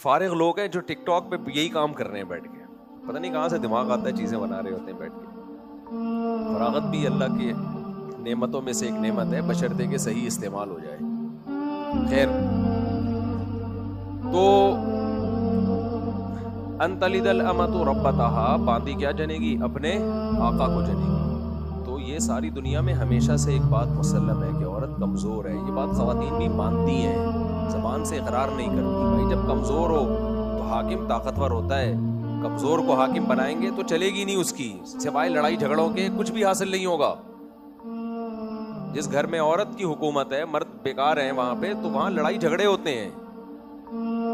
فارغ لوگ ہیں جو ٹک ٹاک پہ یہی کام کر رہے ہیں بیٹھ کے, پتہ نہیں کہاں سے دماغ آتا ہے, چیزیں بنا رہے ہوتے ہیں بیٹھ کے. فراغت بھی اللہ کی نعمتوں میں سے ایک نعمت ہے, بشرطے کہ صحیح استعمال ہو جائے. خیر, تو ان تلد الامۃ ربتہا, باندی کیا جنے گی, اپنے آقا کو جنے گی. تو یہ ساری دنیا میں ہمیشہ سے ایک بات مسلم ہے کہ عورت کمزور ہے. یہ بات خواتین بھی مانتی ہیں, زبان سے اقرار نہیں کرتی. بھائی جب کمزور ہو تو حاکم طاقتور ہوتا ہے, کمزور کو حاکم بنائیں گے تو چلے گی نہیں اس کی, سوائے لڑائی جھگڑوں کے کچھ بھی حاصل نہیں ہوگا. جس گھر میں عورت کی حکومت ہے, مرد بیکار ہیں وہاں پہ, تو وہاں لڑائی جھگڑے ہوتے ہیں,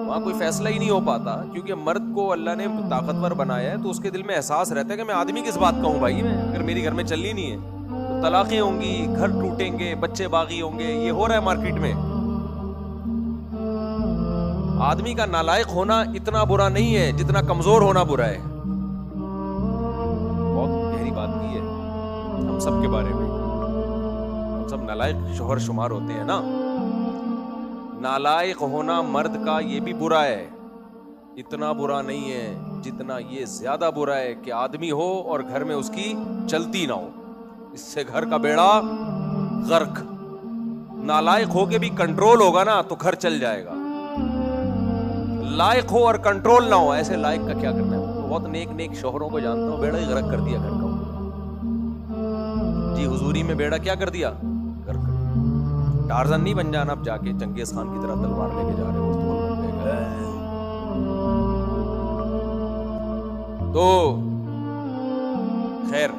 وہاں کوئی فیصلہ ہی نہیں ہو پاتا. کیونکہ مرد کو اللہ نے طاقتور بنایا ہے تو اس کے دل میں احساس رہتا ہے کہ میں آدمی کس بات کا ہوں بھائی, میں اگر میری گھر میں چلنی نہیں ہے تو طلاقیں ہوں گی, گھر ٹوٹیں گے, بچے باغی ہوں گے. یہ ہو رہا ہے مارکیٹ میں. آدمی کا نالائق ہونا اتنا برا نہیں ہے جتنا کمزور ہونا برا ہے. بہت گہری بات کی ہے ہم سب کے بارے میں. ہم سب نالائق شوہر شمار ہوتے ہیں نا. نالائق ہونا مرد کا یہ بھی برا ہے, اتنا برا نہیں ہے جتنا یہ زیادہ برا ہے کہ آدمی ہو اور گھر میں اس کی چلتی نہ ہو. اس سے گھر کا بیڑا غرق. نالائق ہو کے بھی کنٹرول ہوگا نا تو گھر چل جائے گا. لائق ہو اور کنٹرول نہ ہو, ایسے لائق کا کیا کرنا ہے. بہت نیک نیک شوہروں کو جانتا ہوں, بیڑا ہی غرق کر دیا گھر کا. جی حضوری میں بیڑا کیا کر دیا, غرق کر دیا. ٹارزن نہیں بن جانا اب جا کے چنگیز خان کی طرح تلوار لے کے جا رہے ہو تو خیر.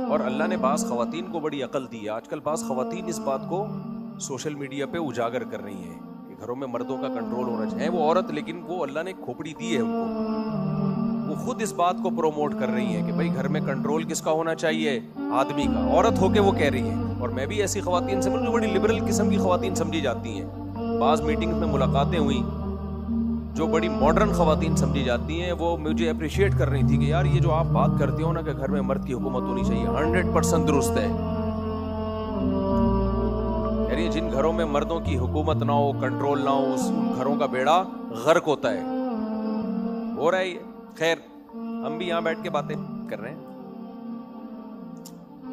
اور اللہ نے بعض خواتین کو بڑی عقل دی ہے. آج کل بعض خواتین اس بات کو سوشل میڈیا پہ اجاگر کر رہی ہیں کہ گھروں میں مردوں کا کنٹرول ہونا چاہیے. وہ عورت, لیکن وہ اللہ نے کھوپڑی دی ہے ان کو, وہ خود اس بات کو پروموٹ کر رہی ہیں کہ بھائی گھر میں کنٹرول کس کا ہونا چاہیے, آدمی کا. عورت ہو کے وہ کہہ رہی ہیں. اور میں بھی ایسی خواتین سے جو بڑی لبرل قسم کی خواتین سمجھی جاتی ہیں. بعض میٹنگ میں ملاقاتیں ہوئی جو بڑی ماڈرن خواتین سمجھی جاتی ہیں, وہ مجھے اپریشیٹ کر رہی تھی کہ یار یہ جو آپ بات کرتے ہو نا کہ گھر میں مرد کی حکومت ہونی چاہیے, 100% درست ہے. یعنی جن گھروں میں مردوں کی حکومت نہ ہو, کنٹرول نہ ہو, ان گھروں کا بیڑا غرق ہوتا ہے. ہو رہا ہے یہ. خیر, ہم بھی یہاں بیٹھ کے باتیں کر رہے ہیں,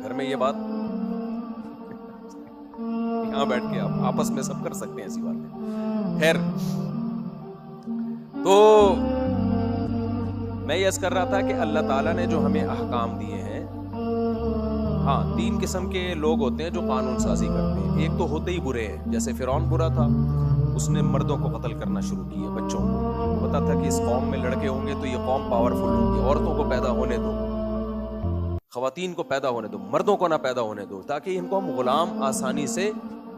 گھر میں یہ بات یہاں بیٹھ کے آپ آپس میں سب کر سکتے ہیں ایسی باتیں. خیر, تو میں یہ عرض کر رہا تھا کہ اللہ تعالیٰ نے جو ہمیں احکام دیے ہیں, ہاں 3 قسم کے لوگ ہوتے ہیں جو قانون سازی کرتے ہیں. ایک تو ہوتے ہی برے ہیں, جیسے فرعون برا تھا, اس نے مردوں کو قتل کرنا شروع کیا, بچوں کو. پتا تھا کہ اس قوم میں لڑکے ہوں گے تو یہ قوم پاورفل ہوگی. عورتوں کو پیدا ہونے دو, خواتین کو پیدا ہونے دو, مردوں کو نہ پیدا ہونے دو, تاکہ ان کو ہم غلام آسانی سے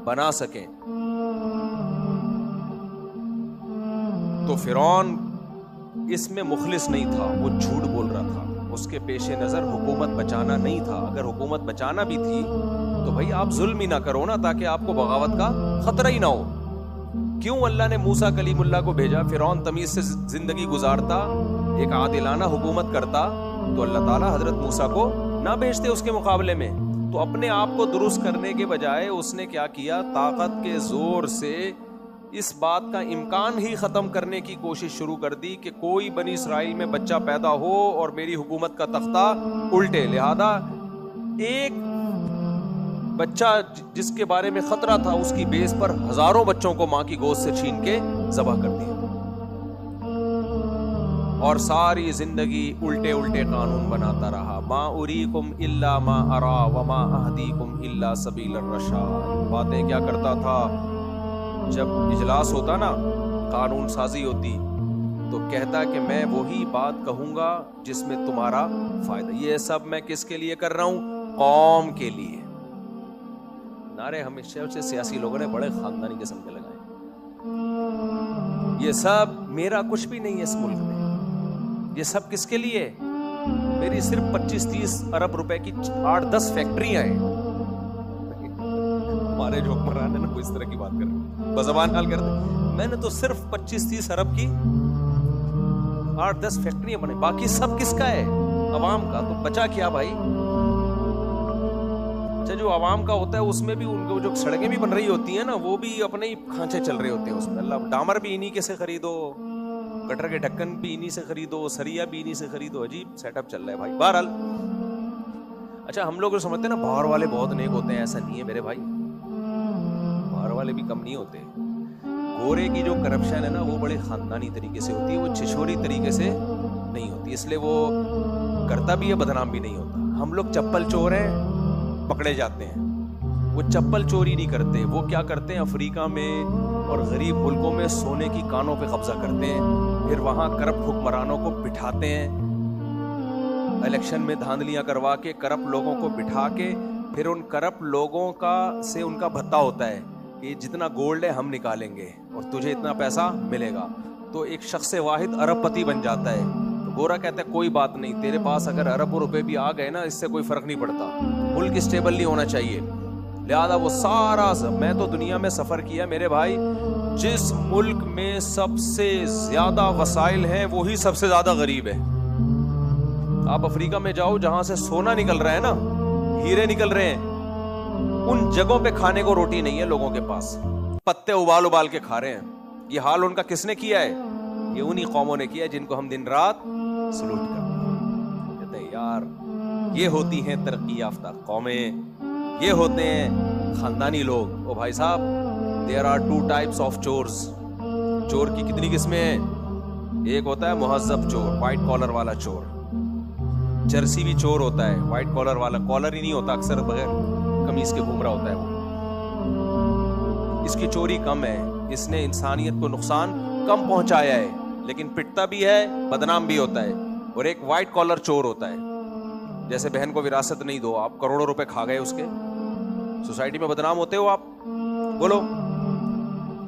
بنا سکیں. تو فرعون اس میں مخلص نہیں تھا, وہ جھوٹ بول رہا تھا. اس کے پیش نظر حکومت بچانا نہیں تھا. اگر حکومت بچانا بھی تھی تو بھائی آپ ظلم ہی نہ کرو نا, تاکہ آپ کو بغاوت کا خطرہ ہی نہ ہو. کیوں اللہ نے موسیٰ کلیم اللہ کو بھیجا؟ فرعون تمیز سے زندگی گزارتا, ایک عادلانہ حکومت کرتا, تو اللہ تعالیٰ حضرت موسیٰ کو نہ بھیجتے اس کے مقابلے میں. تو اپنے آپ کو درست کرنے کے بجائے اس نے کیا کیا, طاقت کے زور سے اس بات کا امکان ہی ختم کرنے کی کوشش شروع کر دی کہ کوئی بنی اسرائیل میں بچہ پیدا ہو اور میری حکومت کا تختہ الٹے. لہذا ایک بچہ جس کے بارے میں خطرہ تھا, اس کی بیس پر ہزاروں بچوں کو ماں کی گود سے چھین کے ذبح کر دیا, اور ساری زندگی الٹے الٹے قانون بناتا رہا. ما اریکم الا ما ارا وما اہدیکم الا سبیل الرشاد. باتیں کیا کرتا تھا؟ جب اجلاس ہوتا نا, قانون سازی ہوتی, تو کہتا کہ میں وہی بات کہوں گا جس میں تمہارا فائدہ. یہ سب میں کس کے لیے کر رہا ہوں؟ قوم کے لیے. نعرے ہمیشہ سے سیاسی لوگوں نے بڑے خاندانی قسم کے لگائے. یہ سب میرا کچھ بھی نہیں ہے اس ملک میں. یہ سب کس کے لیے؟ میری صرف 25-30 ارب روپے کی 8-10 فیکٹریاں ہیں. ہمارے جو حکمران ہیں نا, وہ اس طرح کی بات کر رہے ہیں, بزبان حال کرتے ہیں. میں نے تو صرف 25-30 ارب کی 8-10 فیکٹریاں بنائی, باقی سب کس کا ہے؟ عوام کا. تو بچا کیا بھائی؟ اچھا جو عوام کا ہوتا ہے اس میں بھی ان کو جو سڑکیں بھی بن رہی ہوتی ہیں نا وہ بھی اپنے ہی کھانچے چل رہے ہوتے ہیں اس میں. اللہ ڈامر بھی انہی کے سے خریدو, گٹر کے ڈھکن بھی انہی سے خریدو, سریا بھی انہی سے خریدو, عجیب سیٹ اپ چل رہا ہے بھائی. بہرحال اچھا ہم لوگ جو سمجھتے ہیں نا باہر والے بہت نیک ہوتے ہیں, ایسا نہیں ہے میرے بھائی, باہر والے بھی کم نہیں ہوتے. گورے کی جو کرپشن ہے نا وہ بڑے خاندانی طریقے سے ہوتی ہے, وہ چھچوری طریقے سے نہیں ہوتی, اس لیے وہ کرتا بھی ہے بدنام بھی نہیں ہوتا. ہم لوگ چپل چور ہیں پکڑے جاتے ہیں, وہ چپل چوری نہیں کرتے, وہ کیا کرتے ہیں افریقہ میں اور غریب ملکوں میں سونے کی کانوں پہ قبضہ کرتے ہیں, پھر وہاں کرپٹ حکمرانوں کو بٹھاتے ہیں, الیکشن میں دھاندلیاں کروا کے کرپٹ لوگوں کو بٹھا کے پھر ان کرپٹ لوگوں کا سے ان کا بھتہ ہوتا ہے کہ جتنا گولڈ ہے ہم نکالیں گے اور تجھے اتنا پیسہ ملے گا. تو ایک شخص واحد ارب پتی بن جاتا ہے. تو گورا کہتا ہے کوئی بات نہیں, تیرے پاس اگر ارب روپے بھی آ گئے نا اس سے کوئی فرق نہیں پڑتا, ملک اسٹیبل نہیں ہونا چاہیے. لہذا وہ سارا, میں تو دنیا میں سفر کیا میرے بھائی, جس ملک میں سب سے زیادہ وسائل ہیں وہی سب سے زیادہ غریب ہے. آپ افریقہ میں جاؤ جہاں سے سونا نکل رہا ہے نا, ہیرے نکل رہے ہیں, ان جگہوں پہ کھانے کو روٹی نہیں ہے لوگوں کے پاس, پتے ابال ابال کے کھا رہے ہیں. یہ حال ان کا کس نے کیا ہے؟ یہ انہی قوموں نے کیا ہے جن کو ہم دن رات سلوٹ کرتے ہیں. کہتے ہیں یار یہ ہوتی ہیں ترقی یافتہ قومیں, یہ ہوتے ہیں خاندانی لوگ. او بھائی صاحب, there are 2 types of chores. چور کی کتنی قسمیں ہیں؟ ایک ہوتا ہے مہذب چور, وائٹ کالر والا چور. چرسی بھی چور ہوتا ہے, وائٹ کالر والا, کالر ہی نہیں ہوتا, اکثر بغیر قمیص کے گھوم رہا ہوتا ہے وہ. اس کی چوری کم ہے, اس نے انسانیت کو نقصان کم پہنچایا ہے, لیکن پٹتا بھی ہے, بدنام بھی ہوتا ہے. اور ایک وائٹ کالر چور ہوتا ہے, جیسے بہن کو وراثت نہیں دو, آپ کروڑوں روپے کھا گئے اس کے, سوسائٹی میں بدنام ہوتے ہو آپ؟ بولو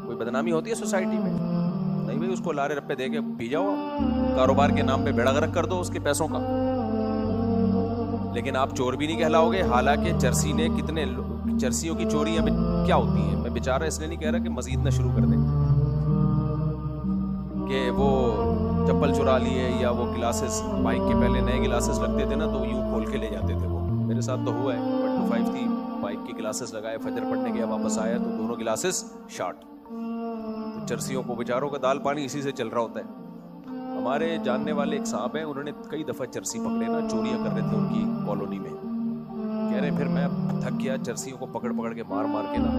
کوئی بدنامی ہوتی ہے سوسائٹی میں؟ نہیں بھائی, اس کو لارے رپے دے کے پی جاؤ, آپ کاروبار کے نام پہ بیڑا غرق کر دو اس کے پیسوں کا, لیکن آپ چور بھی نہیں کہلاؤ گے. حالانکہ چرسی نے کتنے, چرسیوں کی چوریاں کیا ہوتی ہیں, میں بیچارہ اس لیے نہیں کہہ رہا کہ مزید نہ شروع کر دیں کہ وہ چپل چرا لیے یا وہ گلاسز, بائک کے پہلے نئے گلاسز لگتے تھے نا تو یوں کھول کے لے جاتے تھے. وہ میرے ساتھ تو ہوا ہے, 125 تھی, بائک کے گلاسز لگائے, فجر پڑھنے گیا, واپس آیا تو دونوں گلاسز شارٹ. تو چرسیوں کو بیچاروں کا دال پانی اسی سے چل رہا ہوتا ہے. ہمارے جاننے والے ایک صاحب ہیں, انہوں نے کئی دفعہ چرسی پکڑے نا, چوریاں کر رہے تھے ان کی کالونی میں. کہہ رہے پھر میں تھک گیا چرسیوں کو پکڑ پکڑ کے مار مار کے نا.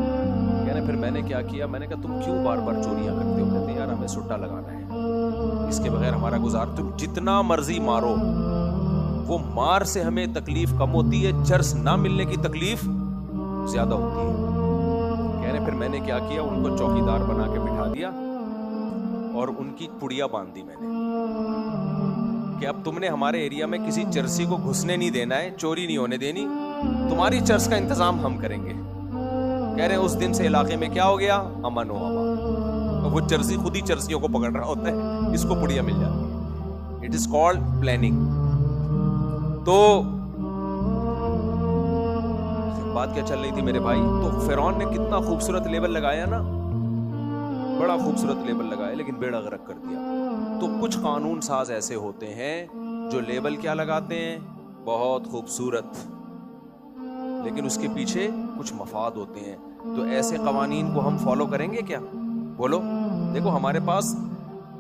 کہہ رہے پھر میں نے کیا کیا, میں نے کہا تم کیوں بار بار چوریاں کرتے ہو؟ کہتے ہیں یار ہمیں سٹا لگانا ہے, اس کے بغیر ہمارا گزار, تم جتنا مرضی مارو, وہ مار سے ہمیں تکلیف کم ہوتی ہے, چرس نہ ملنے کی تکلیف زیادہ ہوتی ہے. کہہ رہے پھر میں نے کیا کیا, ان کو چوکیدار بنا کے بٹھا دیا اور ان کی پڑیا باندھ دی میں نے کہ اب تم نے ہمارے ایریا میں کسی چرسی کو گھسنے نہیں دینا ہے, چوری نہیں ہونے دینی, تمہاری چرس کا انتظام ہم کریں گے. کہہ رہے ہیں اس دن سے علاقے میں کیا ہو گیا, امن و امان. وہ چرسی خود ہی چرسیوں کو پکڑ رہا ہوتا ہے, اس کو پڑیا مل جاتی ہے. It is called planning. تو بات کیا چل رہی تھی میرے بھائی, تو فرعون نے کتنا خوبصورت لیبل لگایا نا, بڑا خوبصورت لیبل لگایا, لیکن بیڑا غرق کر دیا. تو کچھ قانون ساز ایسے ہوتے ہیں جو لیبل کیا لگاتے ہیں, بہت خوبصورت, لیکن اس کے پیچھے کچھ مفاد ہوتے ہیں. تو ایسے قوانین کو ہم فالو کریں گے کیا؟ بولو. دیکھو ہمارے پاس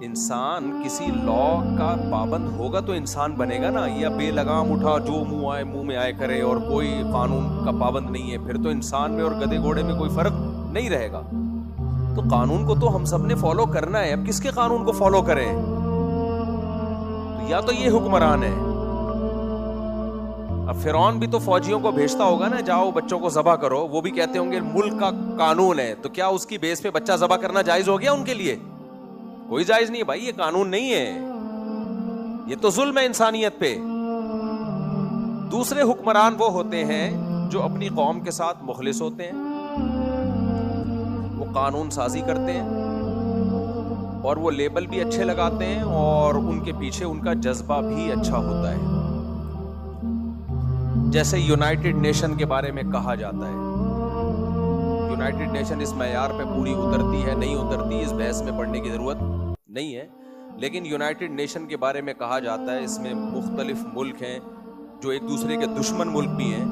انسان کسی لا کا پابند ہوگا تو انسان بنے گا نا, یا بے لگام اٹھا جو منہ میں آئے کرے اور کوئی قانون کا پابند نہیں ہے, پھر تو انسان میں اور گدھے گھوڑے میں کوئی فرق نہیں رہے گا. تو قانون کو تو ہم سب نے فالو کرنا ہے. اب کس کے قانون کو فالو کریں؟ تو یا تو یہ حکمران ہے. اب فرعون بھی تو فوجیوں کو بھیجتا ہوگا نا, جاؤ بچوں کو ذبح کرو, وہ بھی کہتے ہوں گے ملک کا قانون ہے, تو کیا اس کی بیس پہ بچہ ذبح کرنا جائز ہو گیا ان کے لیے؟ کوئی جائز نہیں ہے بھائی, یہ قانون نہیں ہے, یہ تو ظلم ہے انسانیت پہ. دوسرے حکمران وہ ہوتے ہیں جو اپنی قوم کے ساتھ مخلص ہوتے ہیں, وہ قانون سازی کرتے ہیں اور وہ لیبل بھی اچھے لگاتے ہیں اور ان کے پیچھے ان کا جذبہ بھی اچھا ہوتا ہے. جیسے یونائٹڈ نیشن کے بارے میں کہا جاتا ہے, یونائٹڈ نیشن اس معیار پہ پوری اترتی ہے نہیں اترتی, اس بحث میں پڑھنے کی ضرورت نہیں ہے, لیکن یونائٹڈ نیشن کے بارے میں کہا جاتا ہے اس میں مختلف ملک ہیں جو ایک دوسرے کے دشمن ملک بھی ہیں,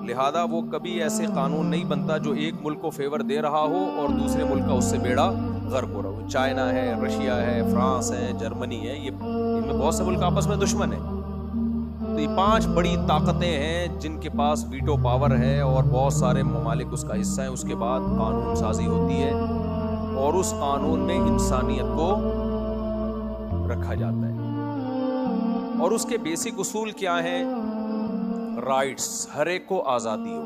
لہذا وہ کبھی ایسے قانون نہیں بنتا جو ایک ملک کو فیور دے رہا ہو اور دوسرے ملک کا اس سے بیڑا غرق ہو رہا ہو. چائنا ہے, رشیا ہے, فرانس ہے, جرمنی ہے, یہ ان میں بہت سے ملک آپس میں دشمن ہیں. تو یہ 5 بڑی طاقتیں ہیں جن کے پاس ویٹو پاور ہے اور بہت سارے ممالک اس کا حصہ ہیں. اس کے بعد قانون سازی ہوتی ہے اور اس قانون میں انسانیت کو رکھا جاتا ہے. اور اس کے بیسک اصول کیا ہیں؟ رائٹس, ہر ایک کو آزادی ہو.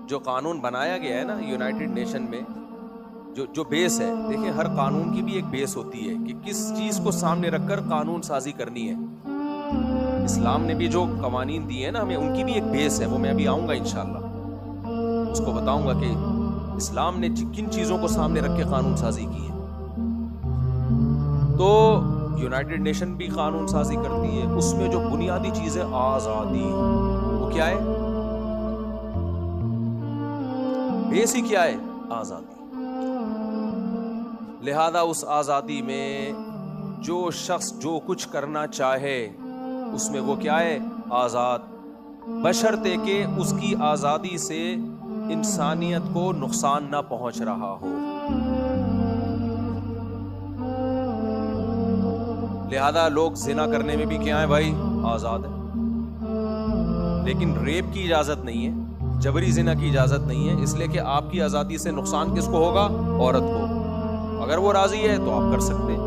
جو قانون بنایا گیا ہے نا یونائٹڈ نیشن میں, جو بیس ہے, دیکھیں ہر قانون کی بھی ایک بیس ہوتی ہے کہ کس چیز کو سامنے رکھ کر قانون سازی کرنی ہے. اسلام نے بھی جو قوانین دیے ہیں نا ہمیں, ان کی بھی ایک بیس ہے, وہ میں ابھی آؤں گا انشاءاللہ, اس کو بتاؤں گا کہ اسلام نے کن چیزوں کو سامنے رکھ کے قانون سازی کی ہے. تو یونائٹڈ نیشن بھی قانون سازی کرتی ہے, اس میں جو بنیادی چیز ہے آزادی, وہ کیا ہے؟ بیس ہی کیا ہے؟ آزادی. لہذا اس آزادی میں جو شخص جو کچھ کرنا چاہے اس میں وہ کیا ہے؟ آزاد, بشرطے کہ اس کی آزادی سے انسانیت کو نقصان نہ پہنچ رہا ہو. لہذا لوگ زنا کرنے میں بھی کیا ہے بھائی؟ آزاد ہے. لیکن ریپ کی اجازت نہیں ہے, جبری زنا کی اجازت نہیں ہے, اس لیے کہ آپ کی آزادی سے نقصان کس کو ہوگا؟ عورت کو. اگر وہ راضی ہے تو آپ کر سکتے ہیں.